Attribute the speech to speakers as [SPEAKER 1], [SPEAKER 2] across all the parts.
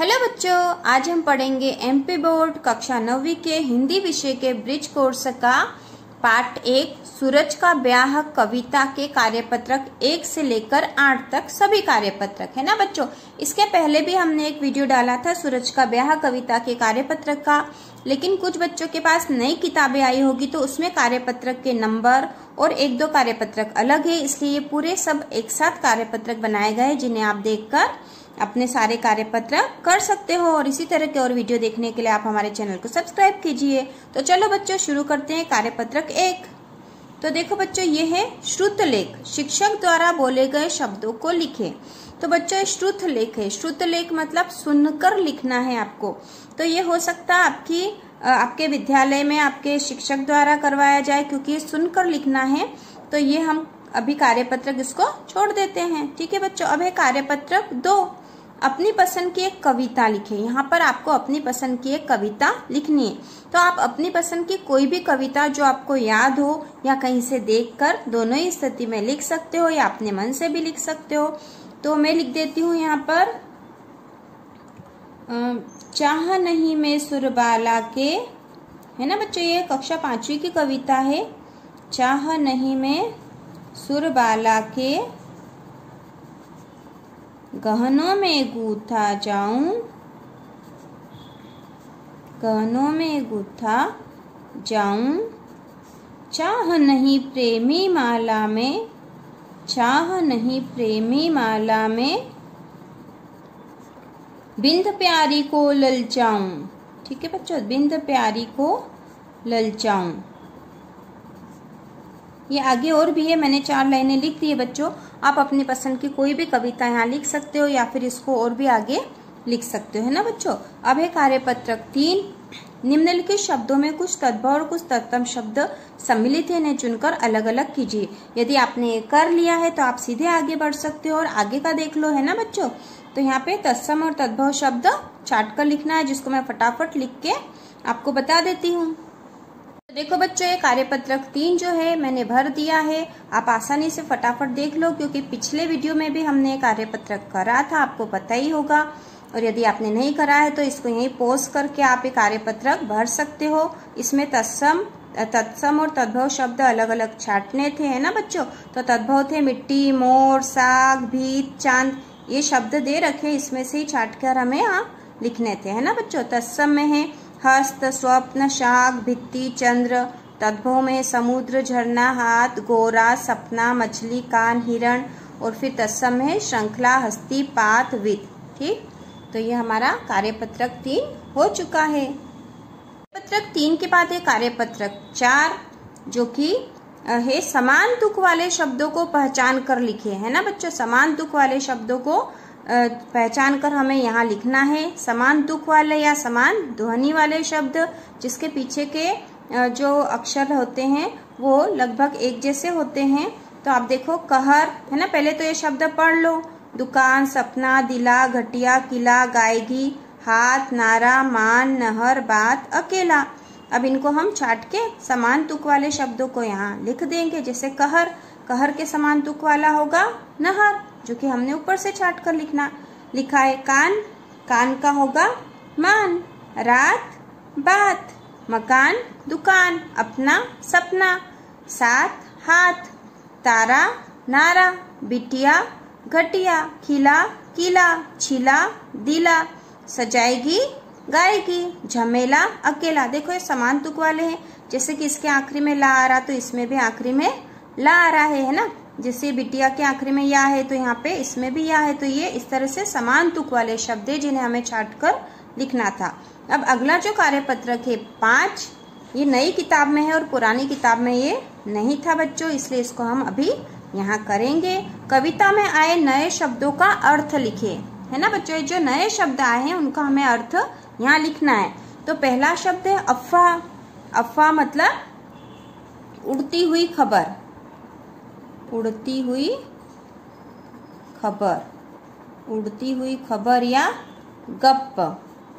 [SPEAKER 1] Hello बच्चों, आज हम पढ़ेंगे एमपी बोर्ड कक्षा 9वीं के हिंदी विषय के ब्रिज कोर्स का पार्ट 1 सूरज का ब्याह कविता के कार्यपत्रक 1 से लेकर 8 तक सभी कार्यपत्रक है ना बच्चों। इसके पहले भी हमने एक वीडियो डाला था सूरज का ब्याह कविता के कार्यपत्रक का, लेकिन कुछ बच्चों के पास नई किताबें आई होगी तो उसमें कार्यपत्रक के नंबर और 1-2 कार्यपत्रक अलग है, इसलिए ये पूरे सब एक साथ कार्यपत्रक बनाए गए जिन्हें आप देखकर अपने सारे कार्यपत्रक कर सकते हो। और इसी तरह के और वीडियो देखने के लिए आप हमारे चैनल को सब्सक्राइब कीजिए। तो चलो बच्चों शुरू करते हैं कार्यपत्रक 1। तो देखो बच्चों, ये है श्रुत लेख, शिक्षक द्वारा बोले गए शब्दों को लिखे। तो बच्चों श्रुत लेख है, श्रुत लेख मतलब सुनकर लिखना है आपको। तो ये हो सकता है आपके विद्यालय में आपके शिक्षक द्वारा करवाया जाए, क्योंकि ये सुनकर लिखना है। तो ये हम अभी कार्यपत्रक इसको छोड़ देते हैं, ठीक है बच्चों। अब है कार्यपत्रक 2, अपनी पसंद की एक कविता लिखें। यहाँ पर आपको अपनी पसंद की एक कविता लिखनी है। तो आप अपनी पसंद की कोई भी कविता जो आपको याद हो या कहीं से देखकर, दोनों ही स्थिति में लिख सकते हो या अपने मन से भी लिख सकते हो। तो मैं लिख देती हूँ यहाँ पर, चाह नहीं मैं सुरबाला के, है ना बच्चों। ये कक्षा 5वीं की कविता है। चाह नहीं मैं सुरबाला के गहनों में गूथा जाऊं, गहनों में गूथा जाऊं। चाह नहीं प्रेमी माला में, चाह नहीं प्रेमी माला में बिंद प्यारी को ललचाऊं। ठीक है बच्चों, बिंद प्यारी को ललचाऊं। ये आगे और भी है, मैंने 4 लाइनें लिख दी है बच्चों। आप अपनी पसंद की कोई भी कविता यहाँ लिख सकते हो या फिर इसको और भी आगे लिख सकते हो, है ना बच्चों। अब है कार्यपत्रक 3, निम्नलिखित शब्दों में कुछ तद्भव और कुछ तत्सम शब्द सम्मिलित है, इन्हें चुनकर अलग अलग कीजिए। यदि आपने ये कर लिया है तो आप सीधे आगे बढ़ सकते हो और आगे का देख लो, है ना बच्चों। तो यहाँ पे तत्सम और तद्भव शब्द चाट कर लिखना है, जिसको मैं फटाफट लिख के आपको बता देती हूँ। देखो बच्चों, ये कार्यपत्रक 3 जो है मैंने भर दिया है। आप आसानी से फटाफट देख लो, क्योंकि पिछले वीडियो में भी हमने कार्यपत्रक करा था, आपको पता ही होगा। और यदि आपने नहीं करा है तो इसको यहीं पॉज करके आप ये कार्यपत्रक भर सकते हो। इसमें तत्सम और तद्भव शब्द अलग अलग छाटने थे, है ना बच्चों। तो तद्भव थे मिट्टी, मोर, साग, भीत, चांद, ये शब्द दे रखे, इसमें से ही छाट कर हमें यहाँ लिखने थे, है ना बच्चों। तत्सम में है हस्त, स्वप्न, शाख, भित्ति, चंद्र। तद्भव में समुद्र, झरना, हाथ, गोरा, सपना, मछली, कान, हिरण। और फिर तत्सम है श्रृंखला, हस्ती, पात, वित्त। ठीक, तो ये हमारा कार्यपत्रक 3 हो चुका है। कार्यपत्रक 3 के बाद है कार्यपत्रक 4, जो कि है समान तुक वाले शब्दों को पहचान कर लिखे, है ना बच्चों। समान तुक वाले शब्दों को पहचान कर हमें यहाँ लिखना है। समान तुक वाले या समान ध्वनि वाले शब्द जिसके पीछे के जो अक्षर होते हैं वो लगभग एक जैसे होते हैं। तो आप देखो, कहर, है ना। पहले तो ये शब्द पढ़ लो, दुकान, सपना, दिला, घटिया, किला, गायगी, हाथ, नारा, मान, नहर, बात, अकेला। अब इनको हम छाट के समान तुक वाले शब्दों को यहाँ लिख देंगे। जैसे कहर, कहर के समान तुक वाला होगा नहर, जो कि हमने ऊपर से छाट कर लिखा है। कान, कान का होगा मान। रात, बात। मकान, दुकान। अपना, सपना। साथ, हाथ। तारा, नारा। बिटिया, घटिया। खिला, किला। छिला, दिला। सजाएगी, गाएगी। झमेला, अकेला। देखो ये समान तुक वाले हैं। जैसे कि इसके आखिरी में ला आ रहा, तो इसमें भी आखिरी में ला आ रहा है ना। जैसे बिटिया के आखिरी में या है तो यहाँ पे इसमें भी या है। तो ये इस तरह से समान तुक वाले शब्द है जिन्हें हमें छाट कर लिखना था। अब अगला जो कार्यपत्रक है 5, ये नई किताब में है और पुरानी किताब में ये नहीं था बच्चों, इसलिए इसको हम अभी यहाँ करेंगे। कविता में आए नए शब्दों का अर्थ लिखे, है ना बच्चों। जो नए शब्द आए हैं उनका हमें अर्थ यहाँ लिखना है। तो पहला शब्द है अफवाह। अफवाह मतलब उड़ती हुई खबर, उड़ती हुई खबर, उड़ती हुई खबर या गप,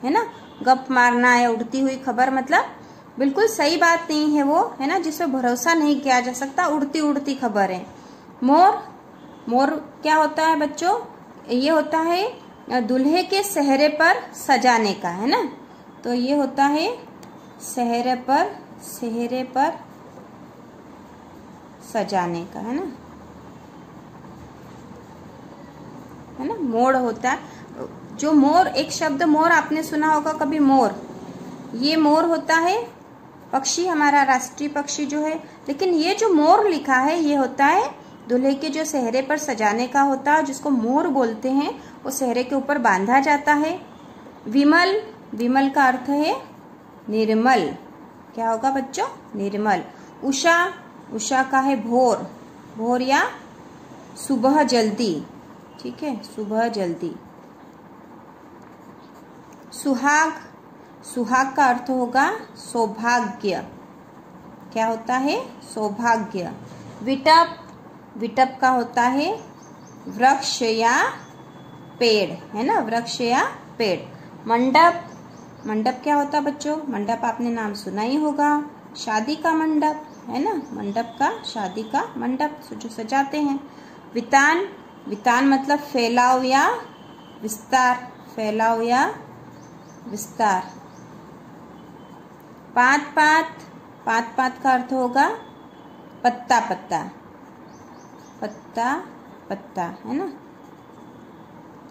[SPEAKER 1] है ना। गप मारना या उड़ती हुई खबर मतलब बिल्कुल सही बात नहीं है वो, है ना, जिस पे भरोसा नहीं किया जा सकता, उड़ती उड़ती खबर है। मोर, मोर क्या होता है बच्चों, ये होता है दूल्हे के सेहरे पर सजाने का, है ना। तो ये होता है सेहरे पर सजाने का, है ना, मोर होता है। जो मोर, एक शब्द मोर आपने सुना होगा कभी, मोर, ये मोर होता है पक्षी, हमारा राष्ट्रीय पक्षी जो है। लेकिन ये जो मोर लिखा है ये होता है दूल्हे के जो सेहरे पर सजाने का होता है, जिसको मोर बोलते हैं, वो सेहरे के ऊपर बांधा जाता है। विमल, विमल का अर्थ है निर्मल, क्या होगा बच्चों, निर्मल। उषा, उषा का है भोर, भोर या सुबह जल्दी, ठीक है, सुबह जल्दी। सुहाग, सुहाग का अर्थ होगा सौभाग्य, क्या होता है, सौभाग्य। विटप, विटप का होता है वृक्ष या पेड़, है ना, वृक्ष या पेड़। मंडप, मंडप क्या होता है बच्चों, मंडप आपने नाम सुना ही होगा, शादी का मंडप, है ना, मंडप का, शादी का मंडप जो सजाते हैं। वितान, वितान मतलब फैलाव या विस्तार, फैलाव या विस्तार। पात पात, पात पात का अर्थ होगा पत्ता पत्ता, पत्ता पत्ता, है ना।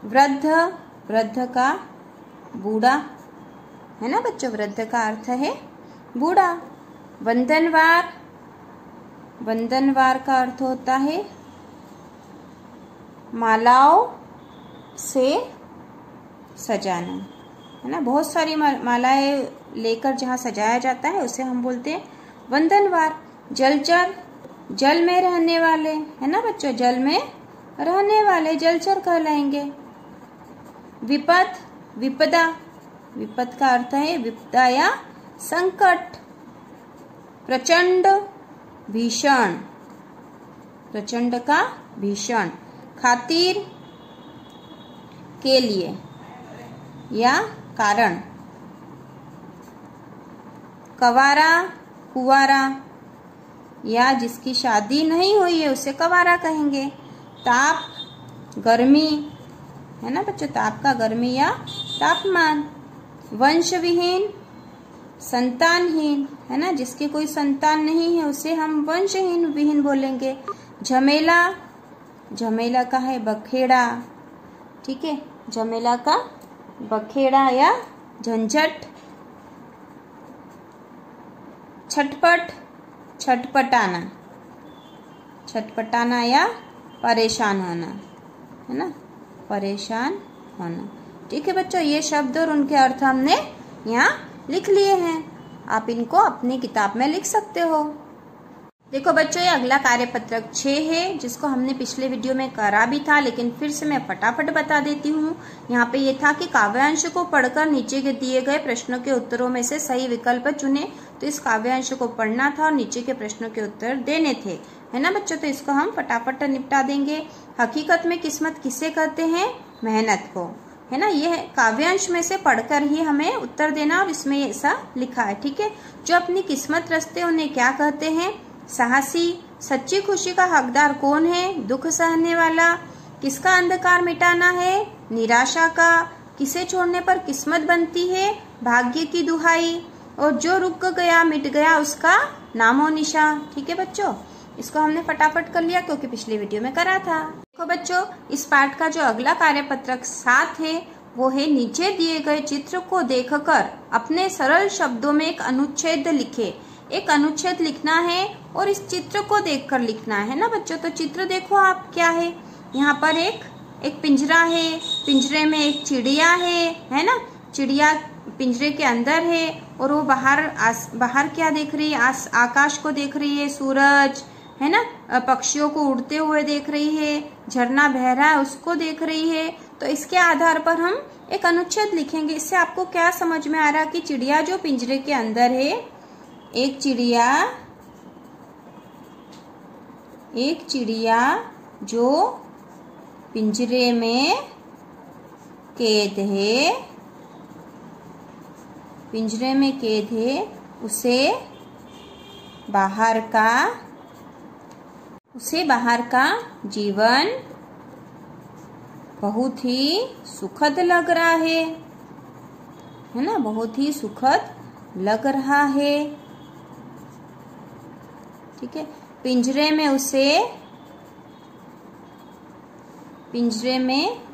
[SPEAKER 1] वृद्ध, वृद्ध का बूढ़ा, है ना बच्चों, वृद्ध का अर्थ है बूढ़ा। वंदनवार, वंदनवार का अर्थ होता है मालाओं से सजाना, है ना, बहुत सारी मालाएं लेकर जहाँ सजाया जाता है उसे हम बोलते हैं वंदनवार। जलचर, जल में रहने वाले, है ना बच्चों, जल में रहने वाले जलचर कहलाएंगे। विपद, विपदा, विपद का अर्थ है विपदा या संकट। प्रचंड, भीषण, प्रचंड का भीषण। खातिर, के लिए या कारण। कवारा, कुवारा, या जिसकी शादी नहीं हुई है उसे कवारा कहेंगे। ताप, गर्मी, है ना बच्चों, ताप का गर्मी या तापमान। वंशविहीन, संतानहीन, है ना, जिसकी कोई संतान नहीं है उसे हम वंशहीन, विहीन बोलेंगे। झमेला, झमेला का है बखेड़ा, ठीक है, झमेला का बखेड़ा या झंझट। छटपट, छटपटाना, छटपटाना या परेशान होना, है ना, परेशान होना। ठीक है बच्चों, ये शब्द और उनके अर्थ हमने यहाँ लिख लिए हैं, आप इनको अपनी किताब में लिख सकते हो। देखो बच्चों, ये अगला कार्यपत्रक 6 है, जिसको हमने पिछले वीडियो में करा भी था, लेकिन फिर से मैं फटाफट बता देती हूँ। यहाँ पे ये था कि काव्यांश को पढ़कर नीचे के दिए गए प्रश्नों के उत्तरों में से सही विकल्प चुने। तो इस काव्यांश को पढ़ना था और नीचे के प्रश्नों के उत्तर देने थे, है ना बच्चों। तो इसको हम फटाफट निपटा देंगे। हकीकत में किस्मत किसे कहते हैं, मेहनत को, है ना। ये काव्यांश में से पढ़कर ही हमें उत्तर देना, और इसमें ऐसा लिखा है, ठीक है। जो अपनी किस्मत रचते उन्हें क्या कहते हैं, साहसी। सच्ची खुशी का हकदार कौन है, दुख सहने वाला। किसका अंधकार मिटाना है, निराशा का। किसे छोड़ने पर किस्मत बनती है, भाग्य की दुहाई। और जो रुक गया मिट गया उसका नामो निशा। ठीक है बच्चों, इसको हमने फटाफट कर लिया क्योंकि पिछली वीडियो में करा था। देखो बच्चों, इस पाठ का जो अगला कार्यपत्रक 7 है वो है नीचे दिए गए चित्र को देखकर अपने सरल शब्दों में एक अनुच्छेद लिखे। एक अनुच्छेद लिखना है और इस चित्र को देखकर लिखना है ना बच्चों। तो चित्र देखो आप, क्या है, यहाँ पर एक पिंजरा है, पिंजरे में एक चिड़िया है ना। चिड़िया पिंजरे के अंदर है और वो बाहर क्या देख रही है, आकाश को देख रही है, सूरज, है ना, पक्षियों को उड़ते हुए देख रही है, झरना बह रहा है उसको देख रही है। तो इसके आधार पर हम एक अनुच्छेद लिखेंगे। इससे आपको क्या समझ में आ रहा कि चिड़िया जो पिंजरे के अंदर है, एक चिड़िया जो पिंजरे में कैद है, पिंजरे में कैद है, उसे बाहर का जीवन बहुत ही सुखद लग रहा है ना, बहुत ही सुखद लग रहा है। ठीक है, पिंजरे में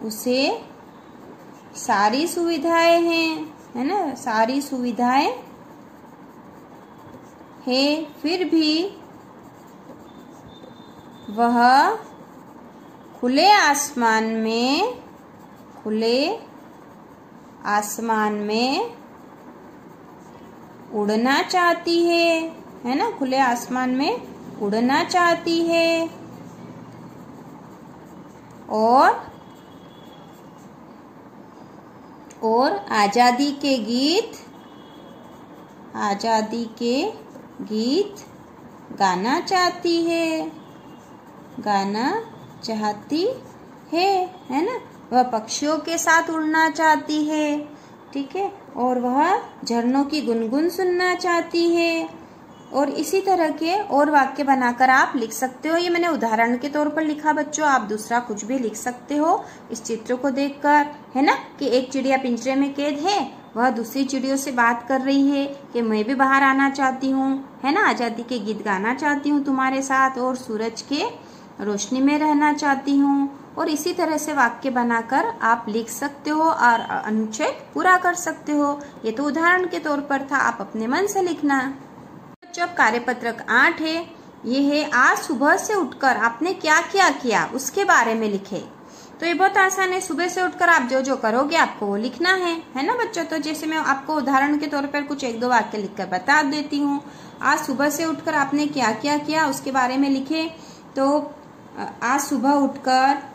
[SPEAKER 1] उसे सारी सुविधाएं हैं, है ना, सारी सुविधाएं है, फिर भी वह खुले आसमान में उड़ना चाहती है ना, खुले आसमान में उड़ना चाहती है और आजादी के गीत गाना चाहती है ना। वह पक्षियों के साथ उड़ना चाहती है, ठीक है, और वह झरनों की गुनगुन सुनना चाहती है। और इसी तरह के और वाक्य बनाकर आप लिख सकते हो। ये मैंने उदाहरण के तौर पर लिखा बच्चों, आप दूसरा कुछ भी लिख सकते हो इस चित्र को देखकर, है ना, कि एक चिड़िया पिंजरे में कैद है, वह दूसरी चिड़ियों से बात कर रही है कि मैं भी बाहर आना चाहती हूँ, है ना, आजादी के गीत गाना चाहती हूँ तुम्हारे साथ और सूरज के रोशनी में रहना चाहती हूँ। और इसी तरह से वाक्य बनाकर आप लिख सकते हो और अनुच्छेद पूरा कर सकते हो। ये तो उदाहरण के तौर पर था, आप अपने मन से लिखना। जब कार्यपत्रक 8 है, ये है आज सुबह से उठकर आपने क्या क्या किया उसके बारे में लिखे। तो ये बहुत आसान है, सुबह से उठकर आप जो जो करोगे आपको वो लिखना है ना बच्चों। तो जैसे मैं आपको उदाहरण के तौर पर कुछ 1-2 वाक्य लिखकर बता देती हूँ। आज सुबह से उठकर आपने क्या क्या किया उसके बारे में लिखे। तो आज सुबह उठकर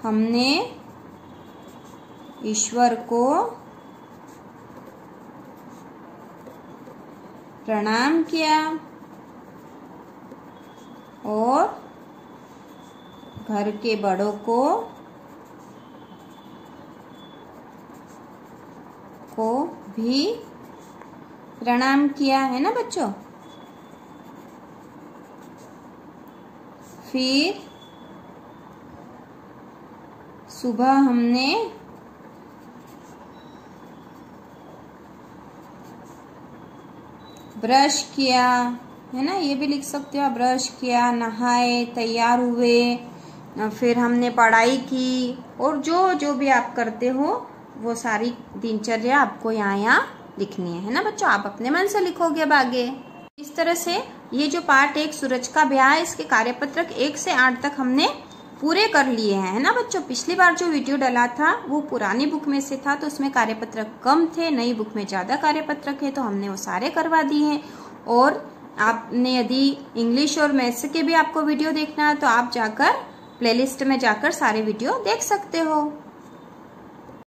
[SPEAKER 1] हमने ईश्वर को प्रणाम किया और घर के बड़ों को भी प्रणाम किया, है ना बच्चों। फिर सुबह हमने ब्रश किया, है ना, ये भी लिख सकते हो, ब्रश किया, नहाए, तैयार हुए, फिर हमने पढ़ाई की और जो जो भी आप करते हो वो सारी दिनचर्या आपको यहाँ लिखनी है ना बच्चों। आप अपने मन से लिखोगे अब आगे। इस तरह से ये जो पार्ट 1 सूरज का ब्याह है, इसके कार्यपत्रक 1 से 8 तक हमने पूरे कर लिए हैं, है ना बच्चों। पिछली बार जो वीडियो डाला था वो पुरानी बुक में से था, तो उसमें कार्यपत्रक कम थे, नई बुक में ज्यादा कार्यपत्रक है, तो हमने वो सारे करवा दिए हैं। और आपने यदि इंग्लिश और मैथ्स के भी आपको वीडियो देखना है तो आप जाकर प्लेलिस्ट में जाकर सारे वीडियो देख सकते हो।